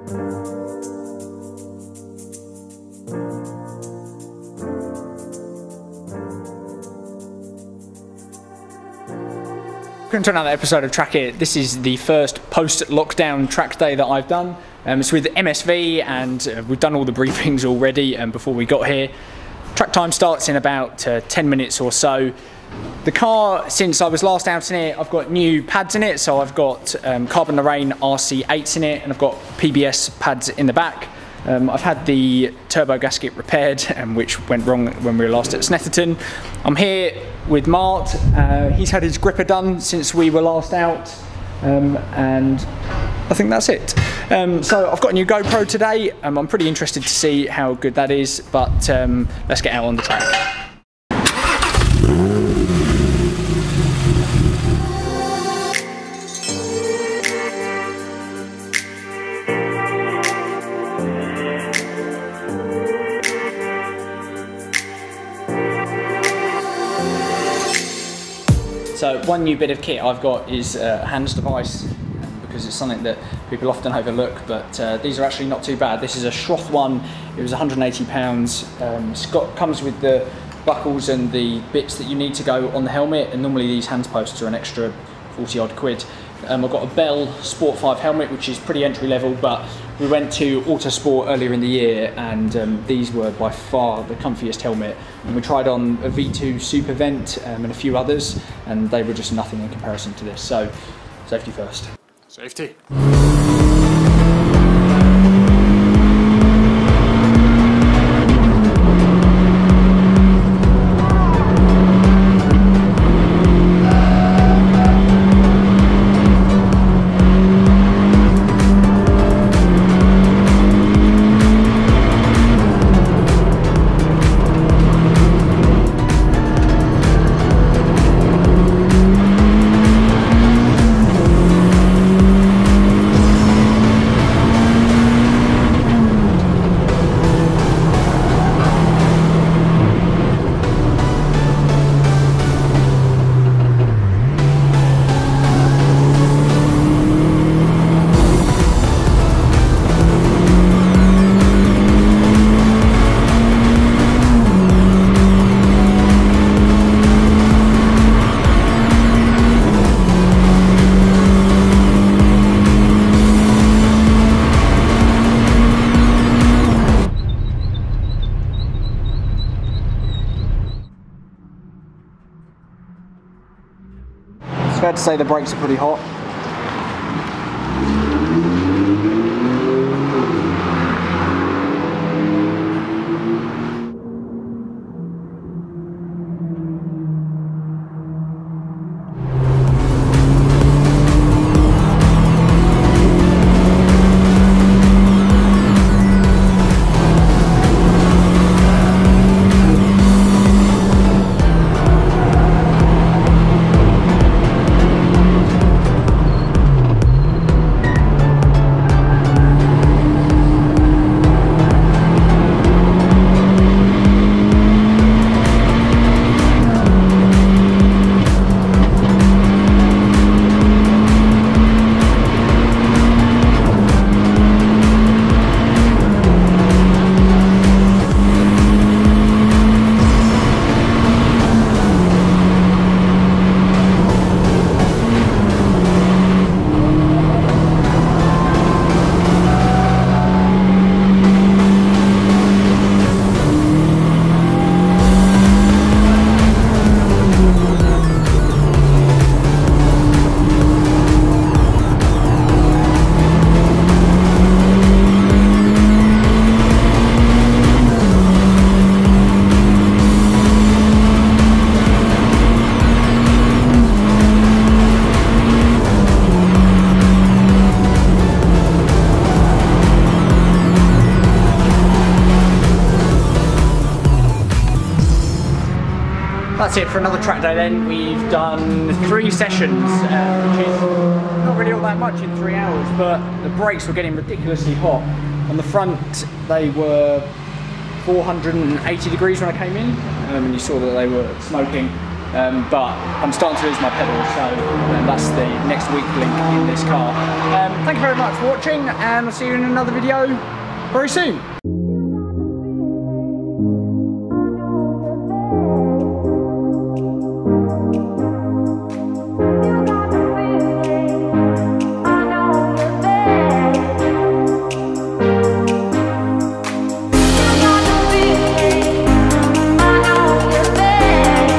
Welcome to another episode of Track It. This is the first post-lockdown track day that I've done. It's with MSV and we've done all the briefings already before we got here. Track time starts in about 10 minutes or so. The car, since I was last out in it, I've got new pads in it. So I've got Carbon Lorraine RC8s in it and I've got PBS pads in the back. I've had the turbo gasket repaired, which went wrong when we were last at Snetterton. I'm here with Mart. He's had his gripper done since we were last out, and I think that's it. So I've got a new GoPro today. I'm pretty interested to see how good that is, but let's get out on the track. So one new bit of kit I've got is a hands device, because it's something that people often overlook, but these are actually not too bad. This is a Schroth one. It was £180. Comes with the buckles and the bits that you need to go on the helmet, and normally these hands posts are an extra 40 odd quid. I've got a Bell Sport 5 helmet, which is pretty entry level, but we went to Autosport earlier in the year and these were by far the comfiest helmet. And we tried on a V2 Super Vent and a few others, and they were just nothing in comparison to this. So, safety first. Safety. Fair to say the brakes are pretty hot. That's it for another track day then. We've done 3 sessions, which is not really all that much in 3 hours, but the brakes were getting ridiculously hot. On the front, they were 480 degrees when I came in, and you saw that they were smoking. but I'm starting to lose my pedal, so that's the next weak link in this car. Thank you very much for watching, and I'll see you in another video very soon.